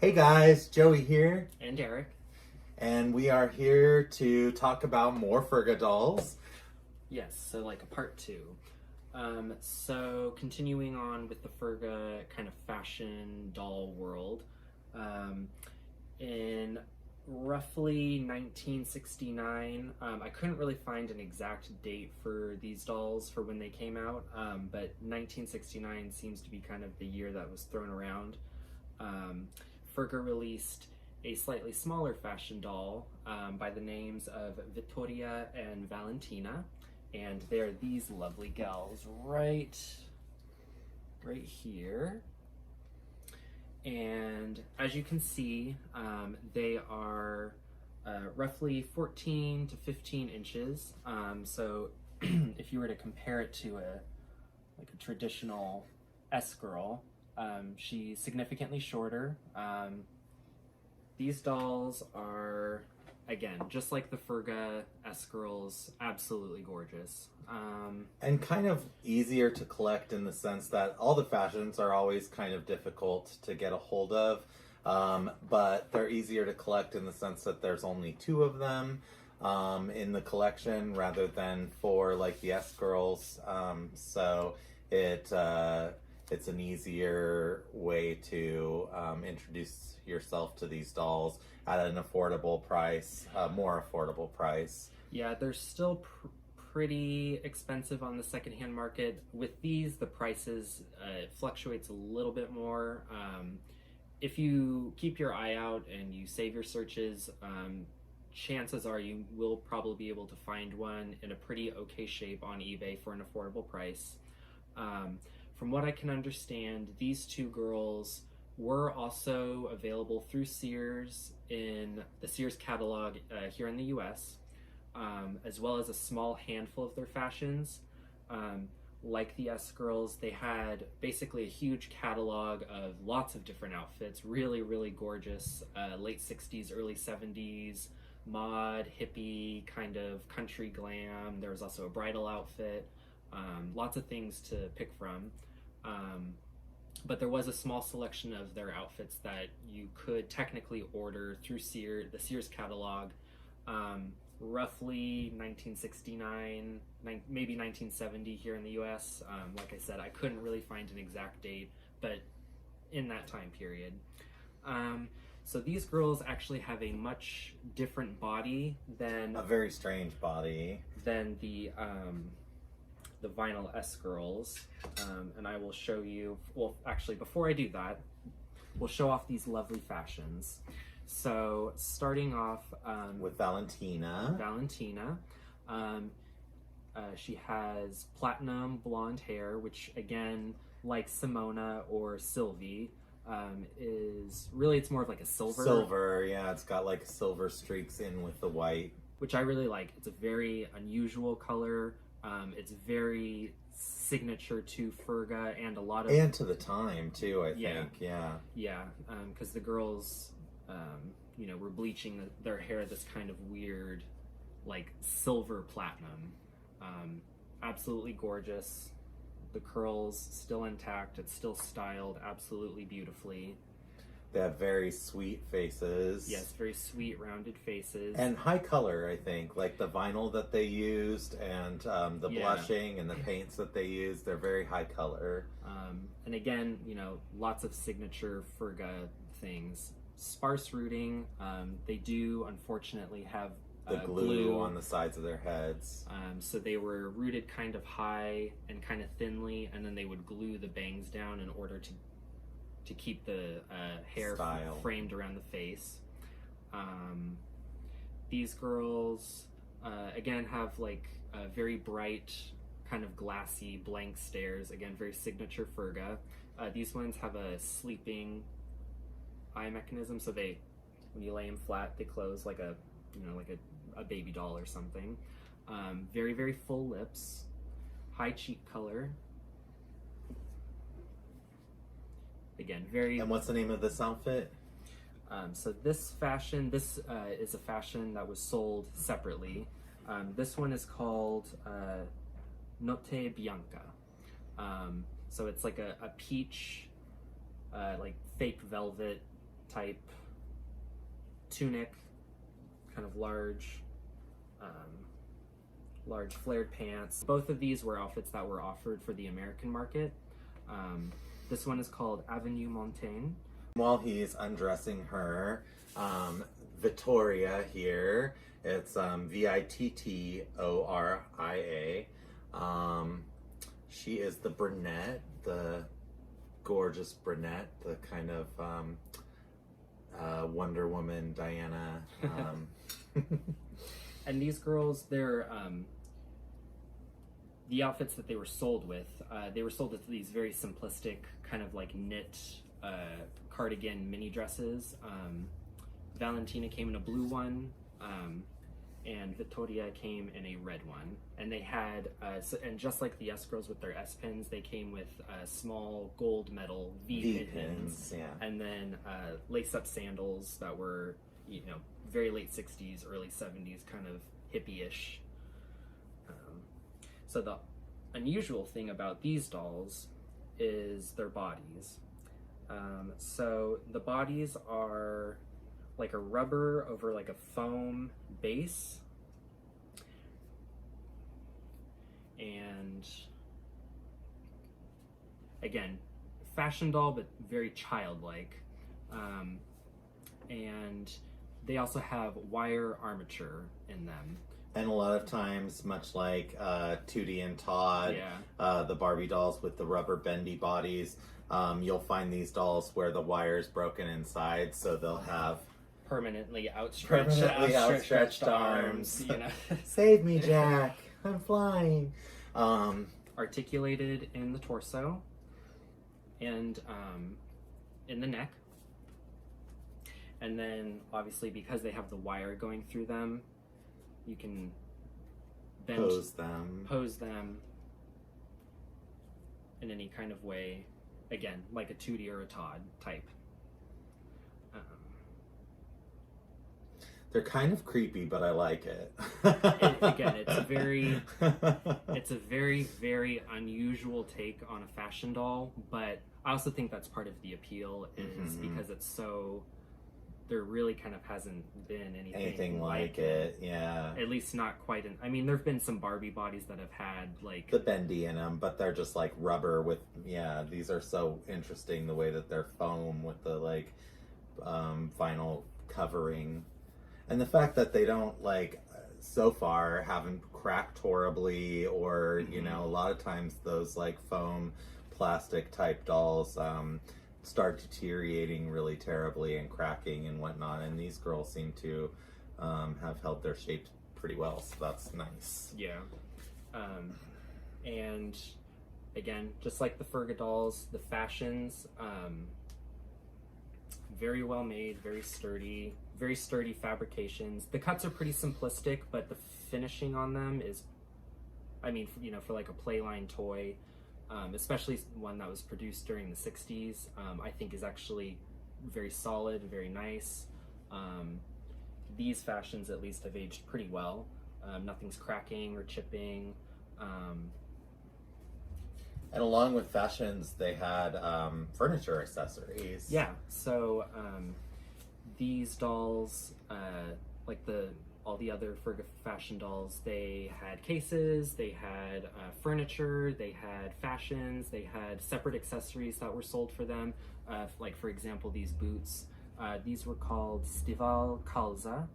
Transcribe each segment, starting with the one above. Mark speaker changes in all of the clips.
Speaker 1: Hey guys, Joey here,
Speaker 2: And Eric.
Speaker 1: and we are here to talk about more Furga dolls.
Speaker 2: Yes, so like a part two. So continuing on with the Ferga kind of fashion doll world, in roughly 1969, I couldn't really find an exact date for these dolls for when they came out, but 1969 seems to be kind of the year that was thrown around. Ferga released a slightly smaller fashion doll by the names of Vittoria and Valentina, and they're these lovely gals right here. And as you can see, they are roughly 14 to 15 inches. So if you were to compare it to a traditional S girl, she's significantly shorter. These dolls are, again, just like the Furga S girls, absolutely gorgeous.
Speaker 1: And kind of easier to collect in the sense that all the fashions are always kind of difficult to get a hold of, but they're easier to collect in the sense that there's only two of them in the collection rather than four like the S girls. So it's an easier way to introduce yourself to these dolls at an affordable price, more affordable price.
Speaker 2: Yeah, they're still pretty expensive on the secondhand market. With these, the prices fluctuates a little bit more. If you keep your eye out and you save your searches, chances are you will probably be able to find one in a pretty okay shape on eBay for an affordable price. From what I can understand, these two girls were also available through Sears in the Sears catalog here in the US, as well as a small handful of their fashions. Like the S girls, they had basically a huge catalog of lots of different outfits, really gorgeous, late 60s, early 70s, mod, hippie, kind of country glam. There was also a bridal outfit, lots of things to pick from. But there was a small selection of their outfits that you could technically order through the Sears catalog, roughly 1969, maybe 1970 here in the US. Like I said, I couldn't really find an exact date, but in that time period. So these girls actually have a much different body than...
Speaker 1: A very strange body.
Speaker 2: Than the vinyl S girls, and I will show you, well actually before I do that, we'll show off these lovely fashions. So starting off
Speaker 1: with Valentina.
Speaker 2: She has platinum blonde hair, which again, like Simona or Sylvie, is really, it's more of like a silver.
Speaker 1: Yeah, it's got like silver streaks in with the white,
Speaker 2: which I really like. It's a very unusual color. It's very signature to Furga and a lot of...
Speaker 1: And to the time, too, I think, yeah.
Speaker 2: Yeah, because the girls, were bleaching their hair this kind of weird, like, silver platinum. Absolutely gorgeous. The curls still intact. It's still styled absolutely beautifully.
Speaker 1: They have very sweet faces.
Speaker 2: Yes, very sweet, rounded faces.
Speaker 1: And high color, I think. Like the vinyl that they used and the blushing and the paints that they used, they're very high color.
Speaker 2: And again, lots of signature Furga things. Sparse rooting. They do, unfortunately, have
Speaker 1: the glue on the sides of their heads.
Speaker 2: So they were rooted kind of high and kind of thinly, and then they would glue the bangs down in order to keep the hair framed around the face. These girls, again, have like very bright, kind of glassy, blank stares. Again, very signature Furga. These ones have a sleeping eye mechanism, so when you lay them flat, they close like a baby doll or something. Very full lips, high cheek color. Again, very...
Speaker 1: And what's the name of this outfit?
Speaker 2: So this is a fashion that was sold separately. This one is called Notte Bianca. So it's like a peach, like fake velvet type tunic, kind of large flared pants. Both of these were outfits that were offered for the American market. This one is called Avenue Montaigne.
Speaker 1: While he's undressing her, Vittoria here, it's Vittoria. She is the brunette, the gorgeous brunette, the kind of Wonder Woman Diana.
Speaker 2: And these girls, they're the outfits that they were sold with. They were sold with these very simplistic, kind of like knit cardigan mini dresses. Valentina came in a blue one, and Vittoria came in a red one. And they had, and just like the S girls with their S pins, they came with small gold metal V pins,
Speaker 1: yeah.
Speaker 2: And then lace-up sandals that were, very late 60s, early 70s, kind of hippie-ish. So the unusual thing about these dolls is their bodies. So the bodies are like a rubber over like a foam base. And again, fashion doll, but very childlike. And they also have wire armature in them.
Speaker 1: And a lot of times, much like Tootie and Todd,
Speaker 2: Yeah.
Speaker 1: The Barbie dolls with the rubber bendy bodies, you'll find these dolls where the wire's broken inside, so they'll have
Speaker 2: Permanently outstretched arms.
Speaker 1: Save me, Jack! I'm flying.
Speaker 2: Articulated in the torso and in the neck. And then, obviously, because they have the wire going through them, you can
Speaker 1: Pose them
Speaker 2: in any kind of way. Again, like a Tootie or a Todd type.
Speaker 1: They're kind of creepy, but I like it.
Speaker 2: Again, it's a very, very unusual take on a fashion doll, but I also think that's part of the appeal is because it's so, there really kind of hasn't been anything like it.
Speaker 1: Yeah.
Speaker 2: At least not quite. I mean, there've been some Barbie bodies that have had like
Speaker 1: the bendy in them, but they're just like rubber with, these are so interesting the way that they're foam with the like vinyl covering. And the fact that they don't, so far, haven't cracked horribly, or, a lot of times those, foam plastic type dolls start deteriorating really terribly and cracking and whatnot. And these girls seem to have held their shape pretty well, so that's nice.
Speaker 2: Yeah. And, again, just like the Furga dolls, the fashions, very well made, very sturdy fabrications. The cuts are pretty simplistic, but the finishing on them is, for like a playline toy, especially one that was produced during the 60s, I think is actually very solid, very nice. These fashions at least have aged pretty well. Nothing's cracking or chipping.
Speaker 1: And along with fashions, they had furniture accessories.
Speaker 2: Yeah, so these dolls, like all the other Ferga fashion dolls, they had cases, they had furniture, they had fashions, they had separate accessories that were sold for them. Like, for example, these boots. These were called Stival Calza,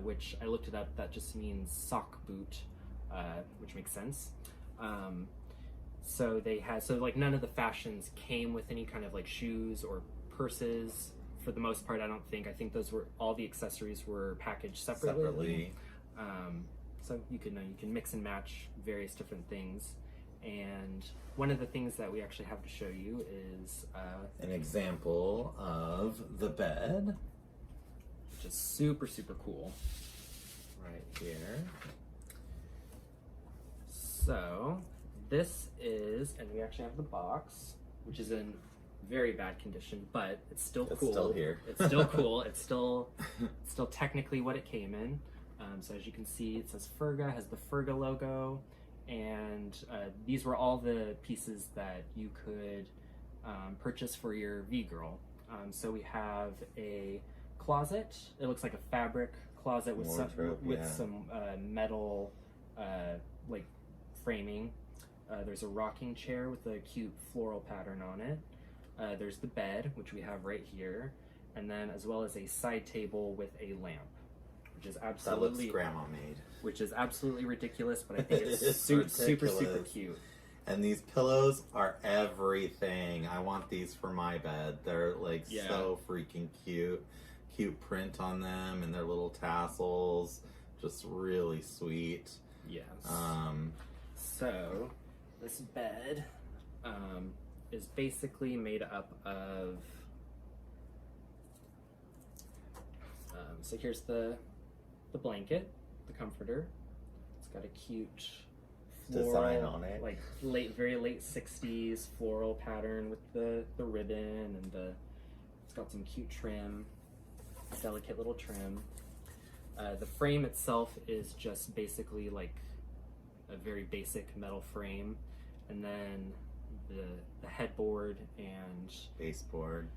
Speaker 2: which I looked it up, that just means sock boot, which makes sense. So none of the fashions came with any kind of shoes or purses. For the most part, I think all the accessories were packaged separately. So you can mix and match various different things. And one of the things that we actually have to show you is
Speaker 1: an example of the bed,
Speaker 2: which is super, super cool. Right here. So this is, and we actually have the box, which is in very bad condition, but it's still cool.
Speaker 1: It's still here.
Speaker 2: It's still cool. It's still technically what it came in. So as you can see, it says Ferga, has the Ferga logo, and these were all the pieces that you could purchase for your V-Girl. So we have a closet. It looks like a fabric closet with
Speaker 1: Wardrobe,
Speaker 2: some metal like framing. There's a rocking chair with a cute floral pattern on it. There's the bed, which we have right here, and then as well as a side table with a lamp, which is absolutely
Speaker 1: that looks grandma made.
Speaker 2: Which is absolutely ridiculous, but I think it's super cute.
Speaker 1: And these pillows are everything. I want these for my bed. They're like so freaking cute. Cute print on them and their little tassels. Just really sweet.
Speaker 2: Yes. So this bed is basically made up of so here's the blanket, the comforter. It's got a cute floral
Speaker 1: design on it,
Speaker 2: like very late 60s floral pattern with the ribbon, and it's got some cute trim, delicate little trim. The frame itself is just basically like a very basic metal frame, and then the headboard and baseboard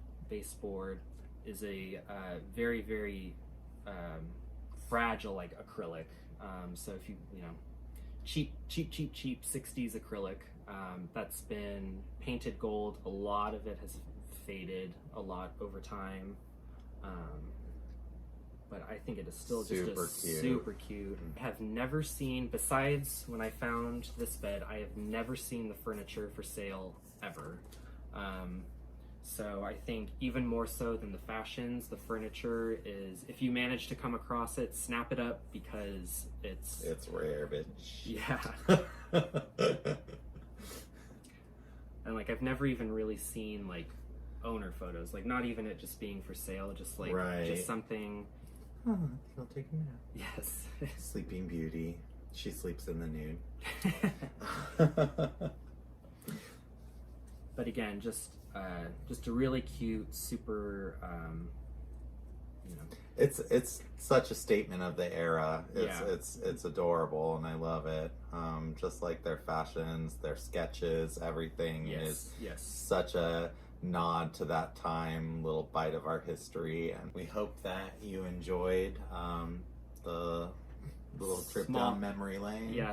Speaker 2: is a very fragile like acrylic. So if you know, cheap 60s acrylic that's been painted gold. A lot of it has faded a lot over time, but I think it is still super cute. I have never seen, besides when I found this bed, I have never seen the furniture for sale ever. So I think even more so than the fashions, the furniture is, if you manage to come across it, snap it up, because it's
Speaker 1: rare, bitch.
Speaker 2: Yeah. And like I've never even really seen like owner photos, like not even it just being for sale, just like just something.
Speaker 1: Oh, he'll take a nap.
Speaker 2: Yes.
Speaker 1: Sleeping Beauty. She sleeps in the nude.
Speaker 2: But again, just a really cute, super, you know.
Speaker 1: It's such a statement of the era. It's adorable, and I love it. Just like their fashions, their sketches, everything is such a nod to that time, little bite of our history. And we hope that you enjoyed the little trip down memory lane.
Speaker 2: Yeah, a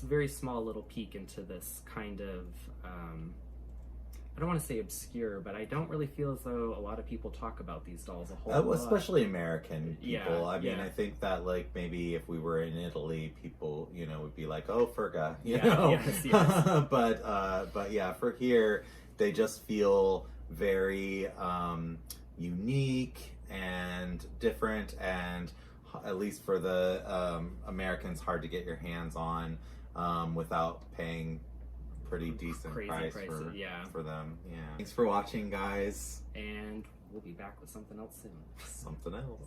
Speaker 2: very small little peek into this kind of I don't want to say obscure, but I don't really feel as though a lot of people talk about these dolls a whole lot.
Speaker 1: Especially American people. I mean,
Speaker 2: yeah.
Speaker 1: I think that like maybe if we were in Italy, people, you know, would be like, "Oh, Furga," you know.
Speaker 2: Yes.
Speaker 1: But yeah, for here, they just feel very unique and different, and at least for the Americans, hard to get your hands on without paying pretty decent price for them. Yeah. Thanks for watching, guys.
Speaker 2: And we'll be back with something else soon.
Speaker 1: Something else.